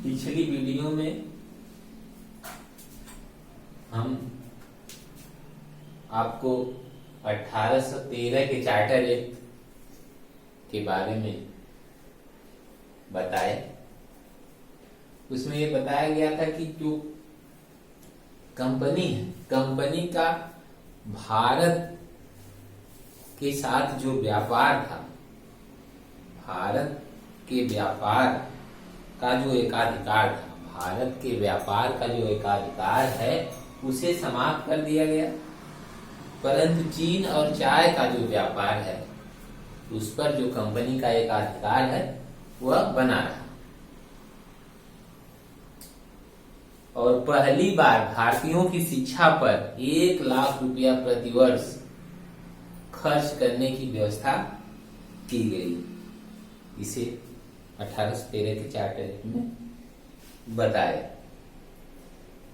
पिछली वीडियो में हम आपको 1813 के चार्टर एक्ट के बारे में बताए। उसमें ये बताया गया था कि जो कंपनी है, कंपनी का भारत के साथ जो व्यापार था, भारत के व्यापार का जो एकाधिकार था, भारत के व्यापार का जो एकाधिकार है उसे समाप्त कर दिया गया। परंतु चीन और चाय का जो व्यापार है उस पर जो कंपनी का एकाधिकार है वह बना रहा। और पहली बार भारतीयों की शिक्षा पर 1 लाख रुपया प्रतिवर्ष खर्च करने की व्यवस्था की गई। इसे 1813 के चार्टर में बताया।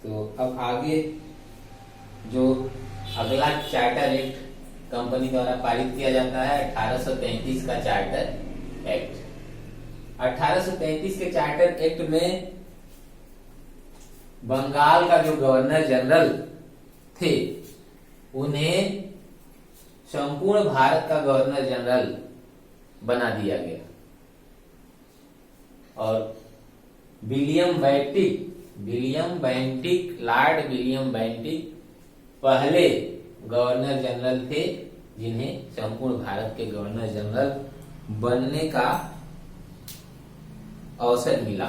तो अब आगे जो अगला चार्टर एक्ट कंपनी द्वारा पारित किया जाता है 1833 का चार्टर एक्ट। 1833 के चार्टर एक्ट में बंगाल का जो गवर्नर जनरल थे उन्हें संपूर्ण भारत का गवर्नर जनरल बना दिया गया। और लॉर्ड विलियम बेंटिक पहले गवर्नर जनरल थे जिन्हें संपूर्ण भारत के गवर्नर जनरल बनने का अवसर मिला।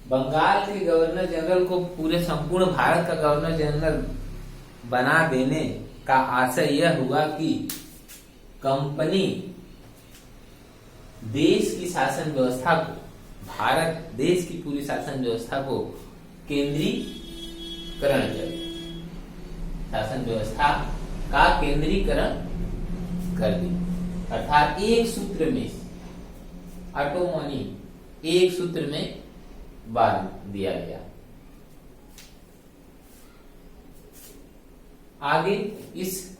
बंगाल के गवर्नर जनरल को पूरे संपूर्ण भारत का गवर्नर जनरल बना देने का आशय यह हुआ कि कंपनी देश की शासन व्यवस्था को, भारत देश की पूरी शासन व्यवस्था को केंद्रीकरण करे, शासन व्यवस्था का केंद्रीकरण कर दी। अर्थात एक सूत्र में ऑटोनॉमी एक सूत्र में बांध दिया गया। आगे इस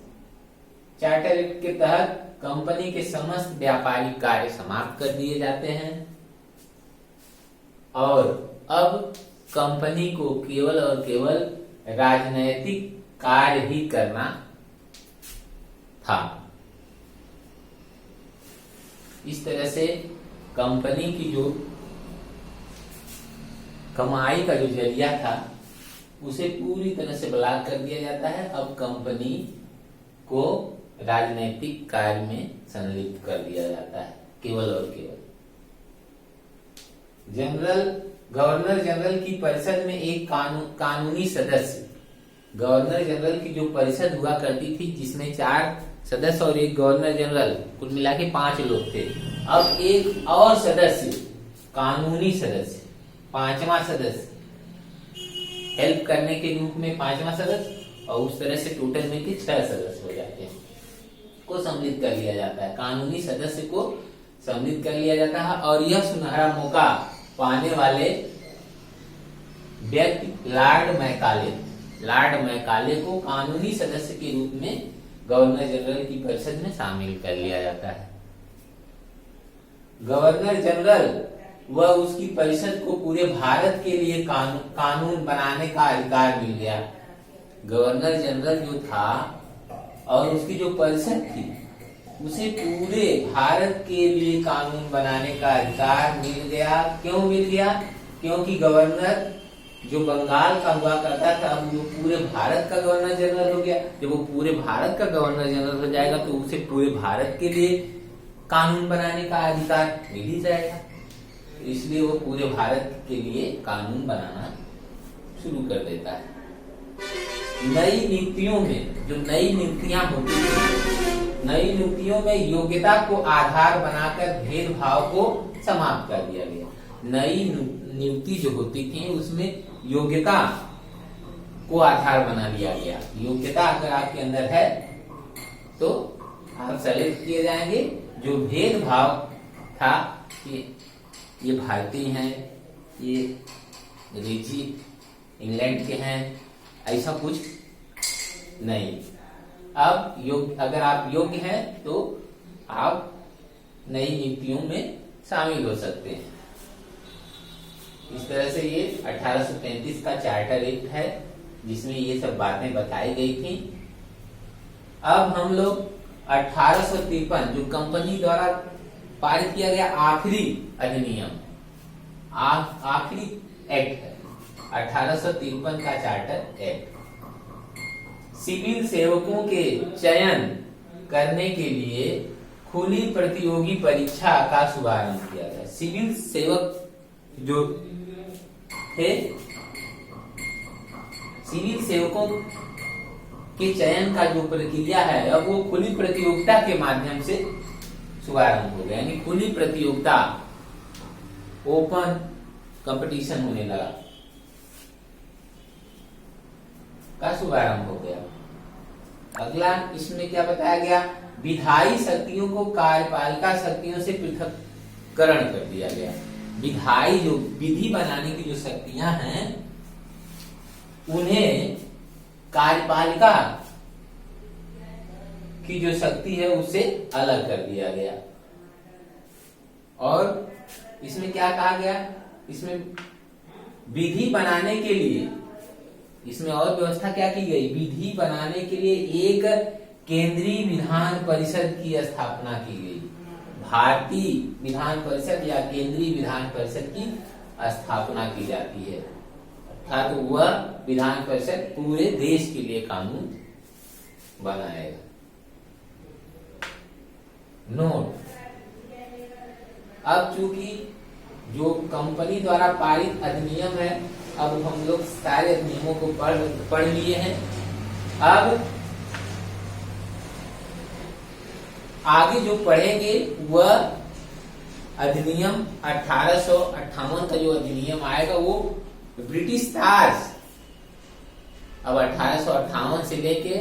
चार्टर एक्ट के तहत कंपनी के समस्त व्यापारिक कार्य समाप्त कर दिए जाते हैं और अब कंपनी को केवल और केवल राजनैतिक कार्य ही करना था। इस तरह से कंपनी की जो कमाई का जो जरिया था उसे पूरी तरह से ब्लॉक कर दिया जाता है। अब कंपनी को राजनैतिक कार्य में संलिप्त कर दिया जाता है केवल और केवल। गवर्नर जनरल की परिषद में एक कानूनी सदस्य, गवर्नर जनरल की जो परिषद हुआ करती थी जिसमें 4 सदस्य और एक गवर्नर जनरल, कुल मिला के 5 लोग थे। अब एक और सदस्य, कानूनी सदस्य, 5वां सदस्य, हेल्प करने के रूप में 5वां सदस्य, और उस तरह से टोटल में 6 सदस्य हो जाते हैं, को सम्मिलित कर लिया जाता है। कानूनी सदस्य को सम्मिलित कर लिया जाता है और यह सुनहरा मौका पाने वाले व्यक्ति लॉर्ड मैकाले को कानूनी सदस्य के रूप में गवर्नर जनरल की परिषद में शामिल कर लिया जाता है। गवर्नर जनरल वह उसकी परिषद को पूरे भारत के लिए कानून बनाने का अधिकार मिल गया। गवर्नर जनरल जो था और उसकी जो परिषद थी उसे पूरे भारत के लिए कानून बनाने का अधिकार मिल गया। क्यों मिल गया? क्योंकि गवर्नर जो बंगाल का हुआ करता था अब वो पूरे भारत का गवर्नर जनरल हो गया। जब वो पूरे भारत का गवर्नर जनरल हो जाएगा तो उसे पूरे भारत के लिए कानून बनाने का अधिकार मिल ही जाएगा। इसलिए वो पूरे भारत के लिए कानून बनाना शुरू कर देता है। नई नीतियों में जो नई नियुक्तियां होती थी, नई नियुक्तियों में योग्यता को आधार बनाकर भेदभाव को समाप्त कर दिया गया। नई नियुक्ति जो होती थी उसमें योग्यता को आधार बना लिया गया। योग्यता अगर आपके अंदर है तो आप सेलेक्ट किए जाएंगे। जो भेदभाव था कि ये भारतीय हैं, ये रिची इंग्लैंड के हैं, ऐसा कुछ नहीं। अब अगर आप योग्य हैं तो आप नई नियुक्तियों में शामिल हो सकते हैं। इस तरह से ये 1833 का चार्टर एक्ट है जिसमें ये सब बातें बताई गई थी। अब हम लोग 1853 जो कंपनी द्वारा पारित किया गया आखिरी अधिनियम, आखिरी एक्ट है 1853 का चार्टर एक्ट। सिविल सेवकों के चयन करने के लिए खुली प्रतियोगी परीक्षा का शुभारंभ किया गया। सिविल सेवक जो थे, सिविल सेवकों के चयन का जो प्रक्रिया है अब वो खुली प्रतियोगिता के माध्यम से शुभारंभ हो गया, यानी खुली प्रतियोगिता, ओपन कंपटीशन होने लगा का शुभारंभ हो गया। अगला इसमें क्या बताया गया, विधायी शक्तियों को कार्यपालिका शक्तियों से पृथक्करण कर दिया गया। विधायी जो विधि बनाने की जो शक्तियां हैं उन्हें कार्यपालिका की जो शक्ति है उससे अलग कर दिया गया। और इसमें क्या कहा गया, इसमें विधि बनाने के लिए, इसमें और व्यवस्था क्या की गई, विधि बनाने के लिए एक केंद्रीय विधान परिषद की स्थापना की गई। भारतीय विधान परिषद या केंद्रीय विधान परिषद की स्थापना की जाती है, अर्थात तो वह विधान परिषद पूरे देश के लिए कानून बनाएगा। नोट, अब चूंकि जो कंपनी द्वारा पारित अधिनियम है, अब हम लोग सारे अधिनियमों को पढ़ लिए हैं। अब आगे जो पढ़ेंगे वह अधिनियम 1858 का जो अधिनियम आएगा वो ब्रिटिश ताज। अब 1858 से लेके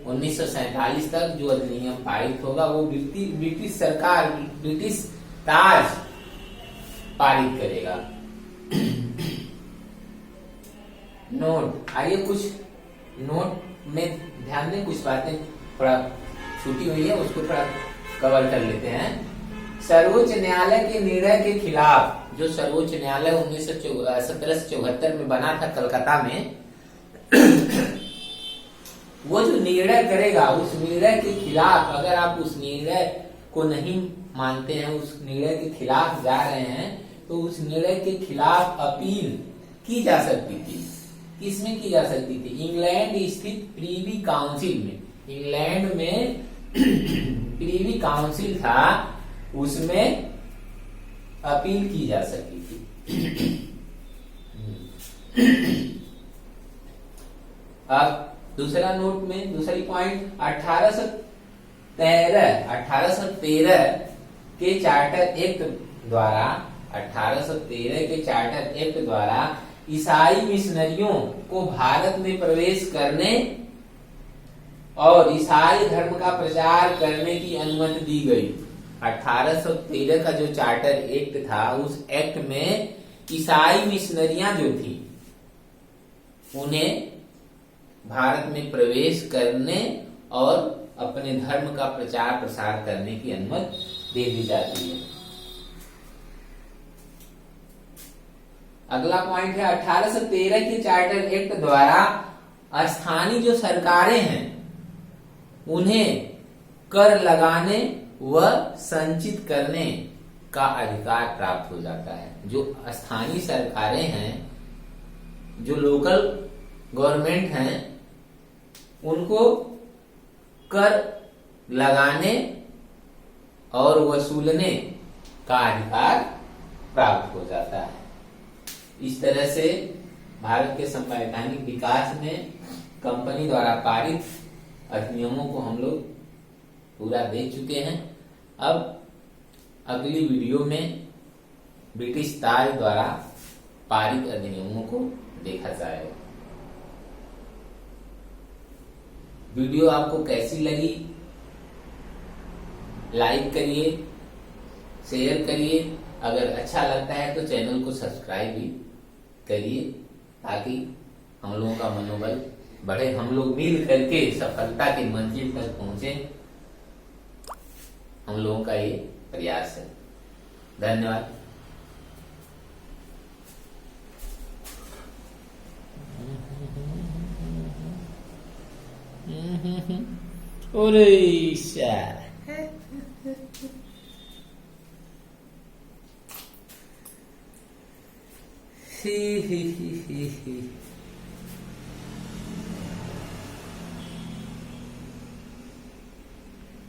1947 तक जो अधिनियम पारित होगा वो ब्रिटिश सरकार, ब्रिटिश ताज पारित करेगा। नोट, आइए कुछ नोट में ध्यान दें, कुछ बातें थोड़ा छूटी हुई है उसको थोड़ा कवर कर लेते हैं। सर्वोच्च न्यायालय के निर्णय के खिलाफ, जो सर्वोच्च न्यायालय 1774 में बना था कलकत्ता में, वो जो निर्णय करेगा उस निर्णय के खिलाफ, अगर आप उस निर्णय को नहीं मानते हैं, उस निर्णय के खिलाफ जा रहे हैं, तो उस निर्णय के खिलाफ अपील की जा सकती थी। किसमें की जा सकती थी, इंग्लैंड स्थित प्रीवी काउंसिल में। इंग्लैंड में प्रीवी काउंसिल था, उसमें अपील की जा सकती थी। अब दूसरा नोट में दूसरी पॉइंट, 1813 के चार्टर एक्ट द्वारा, 1813 के चार्टर एक्ट द्वारा ईसाई मिशनरियों को भारत में प्रवेश करने और ईसाई धर्म का प्रचार करने की अनुमति दी गई। 1813 का जो चार्टर एक्ट था, उस एक्ट में ईसाई मिशनरियां जो थी उन्हें भारत में प्रवेश करने और अपने धर्म का प्रचार प्रसार करने की अनुमति दे दी जाती है। अगला पॉइंट है 1813 के चार्टर एक्ट द्वारा स्थानीय जो सरकारें हैं उन्हें कर लगाने व संचित करने का अधिकार प्राप्त हो जाता है। जो स्थानीय सरकारें हैं, जो लोकल गवर्नमेंट हैं, उनको कर लगाने और वसूलने का अधिकार प्राप्त हो जाता है। इस तरह से भारत के संवैधानिक विकास में कंपनी द्वारा पारित अधिनियमों को हम लोग पूरा देख चुके हैं। अब अगली वीडियो में ब्रिटिश ताज द्वारा पारित अधिनियमों को देखा जाएगा। वीडियो आपको कैसी लगी, लाइक करिए, शेयर करिए। अगर अच्छा लगता है तो चैनल को सब्सक्राइब भी करिए ताकि हम लोगों का मनोबल बढ़े, हम लोग मिल करके सफलता की मंजिल तक पहुंचे। हम लोगों का ये प्रयास है। धन्यवाद। अरे यार ही।